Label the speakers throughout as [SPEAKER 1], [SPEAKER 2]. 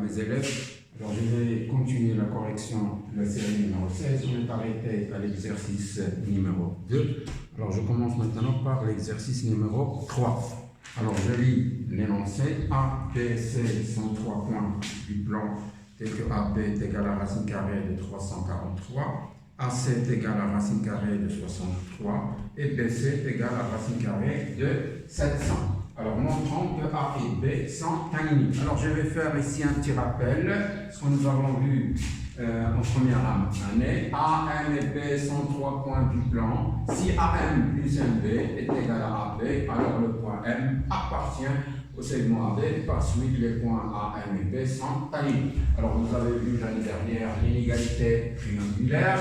[SPEAKER 1] mes élèves. Alors, je vais continuer la correction de la série numéro 16. On est arrêté à l'exercice numéro 2. Alors, je commence maintenant par l'exercice numéro 3. Alors, je lis l'énoncé. A, B, C sont 3 points du plan tel que AB est égal à racine carrée de 343. AC est égal à racine carrée de 63 et BC est égal à racine carrée de 700. Alors, montrons que A et B sont infinis. Alors, je vais faire ici un petit rappel, ce que nous avons vu en première année. A, M et B sont 3 points du plan. Si AM plus MB est égal à AB, alors le point M appartient au segment AB. Par suite, les points A, M et B sont alignés. Alors, vous avez vu l'année dernière l'inégalité triangulaire.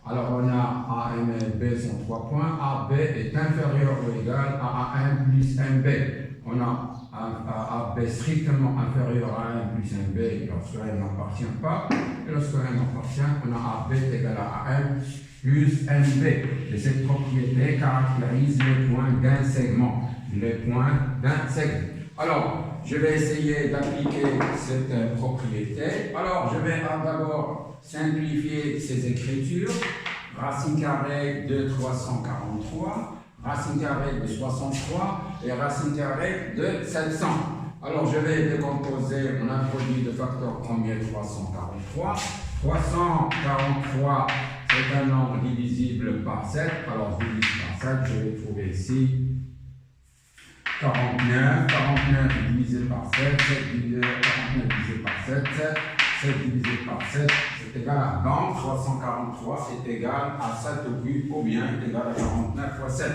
[SPEAKER 1] Alors, on a A, M et B sont 3 points. AB est inférieur ou égal à AM plus MB. On a AB strictement inférieur à AM plus MB lorsque M n'appartient pas. Et lorsque M appartient, on a AB égal à AM plus MB. Et cette propriété caractérise les points d'un segment. Les points d'un segment. Alors, je vais essayer d'appliquer cette propriété. Alors, je vais d'abord simplifier ces écritures. Racine carrée de 343, racine carrée de 63 et racine carrée de 700. Alors, je vais décomposer mon produit de facteur premier 343. 343, c'est un nombre divisible par 7. Alors, divise par 7, je vais trouver ici 49. 49 divisé par 7, 49 divisé par 7, 7 divisé par 7, c'est égal à 20. 343 est égal à 7 ou bien est égal à 49 fois 7.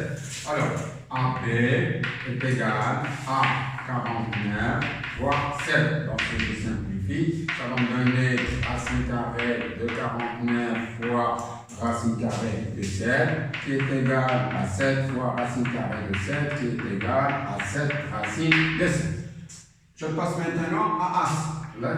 [SPEAKER 1] Alors, AB est égal à 49 fois 7. Donc, je simplifie. Ça va me donner racine carrée de 49 fois racine carrée de 7, qui est égal à 7 fois racine carrée de 7, qui est égal à 7 racine de 7. Je passe maintenant à AC. La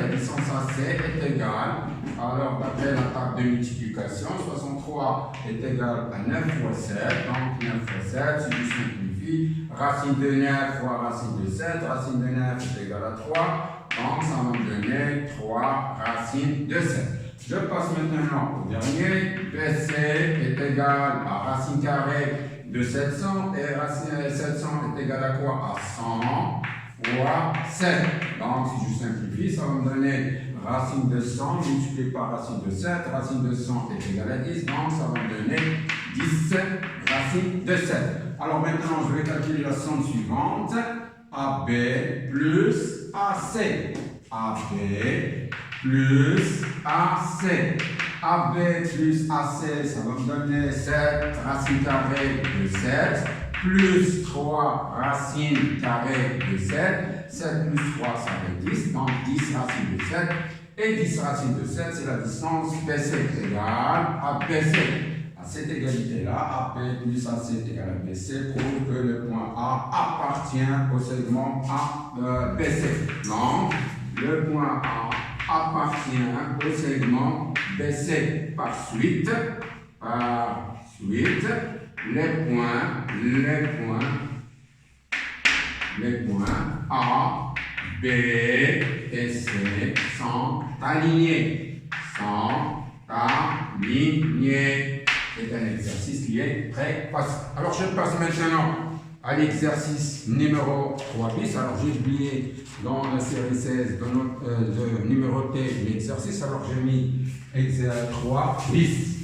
[SPEAKER 1] distance AC est égale, alors d'après la table de multiplication, 63 est égal à 9 fois 7, donc 9 fois 7, si je simplifie, racine de 9 fois racine de 7, racine de 9 est égal à 3, donc ça va me donner 3 racines de 7. Je passe maintenant au dernier, BC est égal à racine carrée de 700, et racine 700 est égal à quoi? À 100 fois 7. Donc, si je simplifie, ça va me donner racine de 100 multiplié par racine de 7. Racine de 100 est égal à 10, donc ça va me donner 10 racines de 7. Alors maintenant, je vais calculer la somme suivante. AB plus AC. AB plus AC. AB plus AC, ça va me donner 7 racines carrées de 7. Plus 3 racines carrées de 7, 7 plus 3, ça fait 10, donc 10 racines de 7, et 10 racines de 7, c'est la distance BC égale à BC. À cette égalité-là, AP plus AC est égal à BC prouve que le point A appartient au segment BC. Donc, le point A appartient au segment BC. Par suite, les points A, B et C sont alignés. C'est un exercice qui est très facile. Alors, je passe maintenant à l'exercice numéro 3 bis. Alors, j'ai oublié dans la série 16 de numéroter l'exercice. Alors, j'ai mis exercice 3 bis.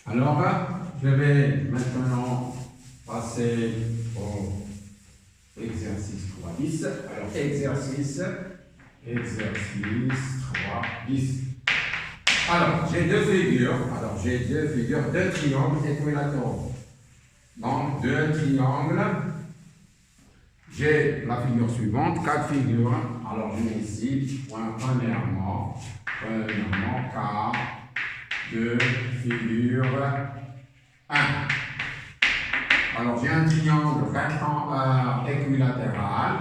[SPEAKER 1] Alors, je vais maintenant passer au exercice 3 bis. Alors, exercice 3 bis. Alors, j'ai deux figures. Deux triangles équilatéraux. Donc, deux triangles. J'ai la figure suivante, quatre figures. Alors, je mets ici, premièrement, cas de figure 1. Alors, j'ai un triangle équilatéral.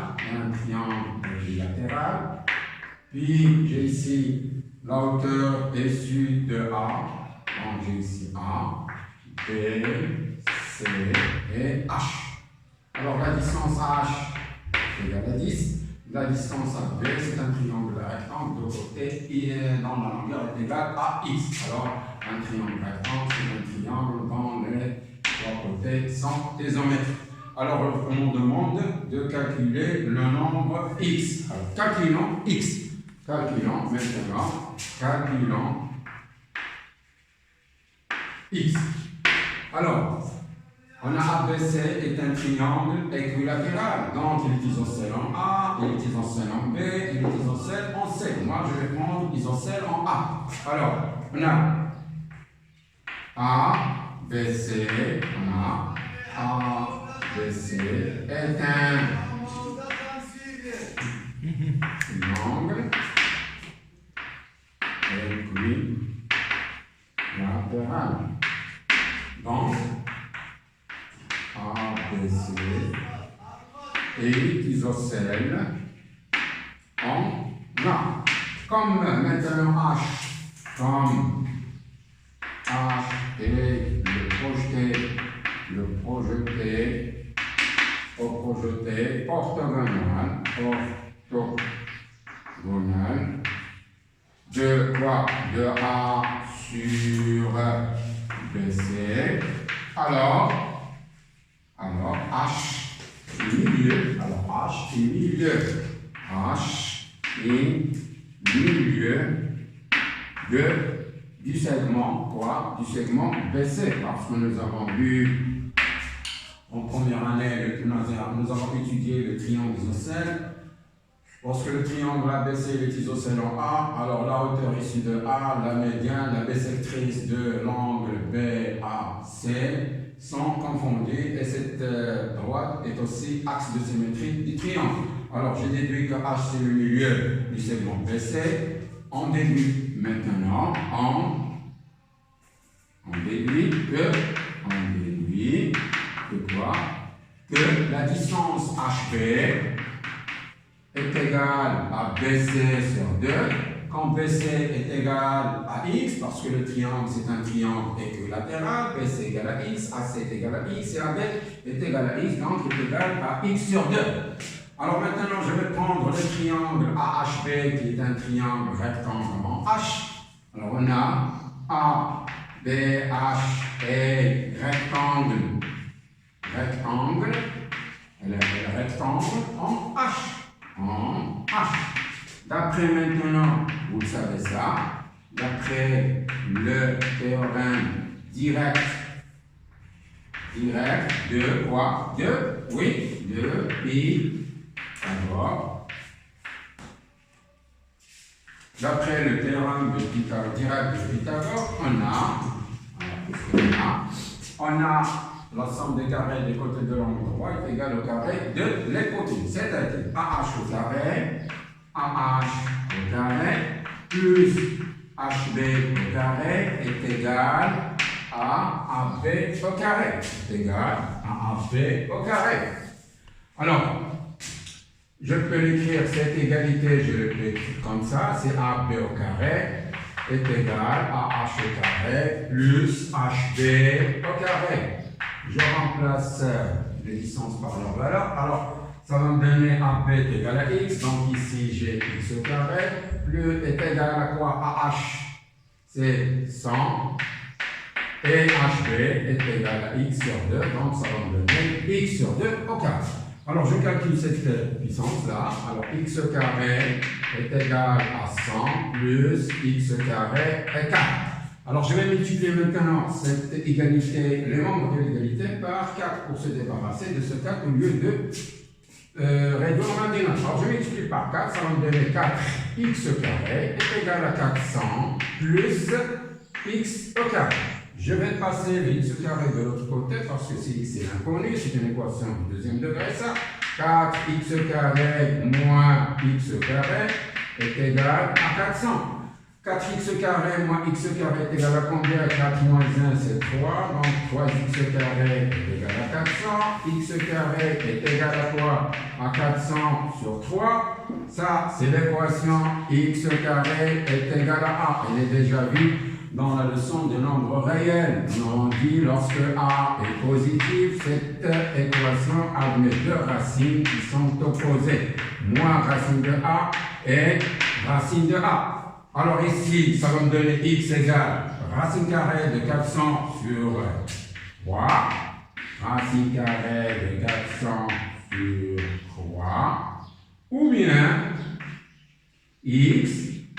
[SPEAKER 1] Puis, j'ai ici la hauteur issue de A. Donc, j'ai ici A, B, C et H. Alors, la distance H est égale à 10. La distance AB, c'est un triangle rectangle de côté et dans la longueur est égale à x. Alors, un triangle rectangle, c'est un triangle dont les trois côtés sont isomètres. Alors, on nous demande de calculer le nombre x. Alors, calculons x. Calculons maintenant, calculons x. Alors, on a ABC est un triangle équilatéral, donc il est isocèle en A, il est isocèle en B, il est isocèle en C. Moi, je vais prendre isocèle en A. Alors, on a A, B, C, on a A, B, C est un triangle équilatéral. Donc, ABC est isocèle en A. Comme maintenant H, comme H est le projeté orthogonal de quoi? De A sur BC. Alors H est milieu. Alors H est milieu. H est milieu du segment quoi? Du segment BC. Parce que nous avons vu en première année, nous avons étudié le triangle isocèle. Lorsque le triangle ABC est isocèle en A, alors la hauteur issue de A, la médiane, la bisectrice de l'angle BAC sont confondues et cette droite est aussi axe de symétrie du triangle. Alors j'ai déduit que H c'est le milieu du segment BC. On déduit maintenant, on déduit que quoi? Que la distance HB est égale à BC sur 2, quand BC est égal à x, parce que le triangle c'est un triangle équilatéral, BC est égal à x, AC est égal à x, et AB est égal à x, donc est égal à x sur 2. Alors maintenant, je vais prendre le triangle AHB, qui est un triangle rectangle en H. Alors on a ABH et rectangle, elle est rectangle en H. En H. D'après maintenant, vous savez ça, d'après le théorème direct de quoi? De Pythagore. D'après le théorème de Pythagore, direct de Pythagore, on a la somme des carrés des côtés de l'angle droit est égale au carré de les côtés. C'est-à-dire AH au carré plus HB au carré est égal à AB au carré. C'est égal à AB au carré. Alors, je peux l'écrire, cette égalité, je peux l'écrire comme ça, c'est AB au carré est égal à H au carré plus HB au carré. Je remplace les distances par leur valeur. Alors, ça va me donner AB est égal à x. Donc ici, j'ai x au carré. Plus est égal à quoi? À h. C'est 100. Et hb est égal à x sur 2. Donc, ça va me donner x sur 2 au carré. Alors, je calcule cette puissance-là. Alors, x au carré est égal à 100 plus x au carré est 4. Alors, je vais multiplier maintenant cette égalité, les membres de l'égalité, par 4 pour se débarrasser de ce 4 au lieu de réduire en dénominateur. Alors, je multiplie par 4, ça va me donner 4x au carré est égal à 400 plus x au carré. Je vais passer le x au carré de l'autre côté parce que c'est x est inconnu, c'est une équation du deuxième degré, ça. 4x au carré moins x au carré est égal à 400. 4x au carré moins x au carré est égal à combien? 4 moins 1 c'est 3, donc 3x au carré est égal à 400. X au carré est égal à quoi? À 400 sur 3. Ça, c'est l'équation x au carré est égal à A. Elle est déjà vue dans la leçon de nombres réels. On dit lorsque A est positif, cette équation admet deux racines qui sont opposées. Moins racine de A et racine de A. Alors ici, ça va me donner x égale racine carrée de 400 sur 3. Racine carrée de 400 sur 3. Ou bien x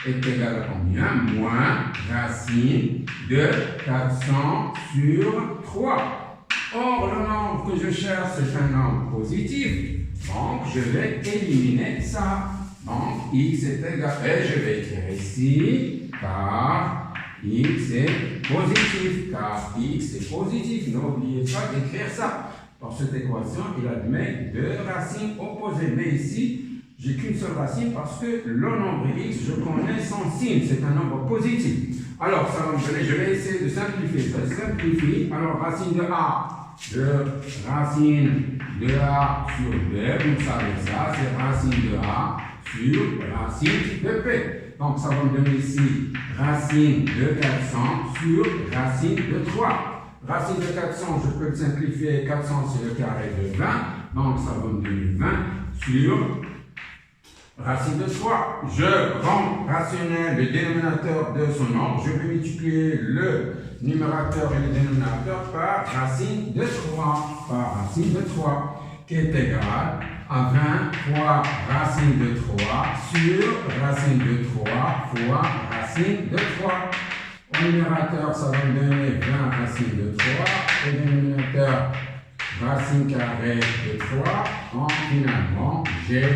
[SPEAKER 1] est égal à combien? Moins racine de 400 sur 3. Or, le nombre que je cherche, c'est un nombre positif. Donc, je vais éliminer ça. Donc, x est égal, et je vais écrire ici, car x est positif. Car x est positif. N'oubliez pas d'écrire ça. Dans cette équation, il admet deux racines opposées. Mais ici, j'ai qu'une seule racine parce que le nombre x, je connais son signe, c'est un nombre positif. Alors, ça va me donner, je vais essayer de simplifier. Je simplifie. Alors, racine de A, racine de A sur B, vous savez ça, c'est racine de A sur racine de P. Donc, ça va me donner ici racine de 400 sur racine de 3. Racine de 400, je peux le simplifier, 400 c'est le carré de 20, donc ça va me donner 20 sur racine de 3. Je rends rationnel le dénominateur de son nombre. Je vais multiplier le numérateur et le dénominateur par racine de 3. Par racine de 3, qui est égal à 20 fois racine de 3 sur racine de 3 fois racine de 3. Au numérateur, ça va me donner 20 racine de 3. Au dénominateur, racine carrée de 3, donc finalement, j'ai 20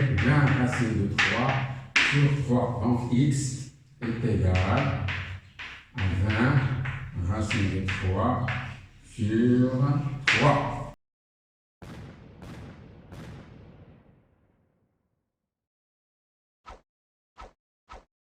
[SPEAKER 1] racines de 3 sur 3. Donc x est égal à 20 racines de 3 sur 3.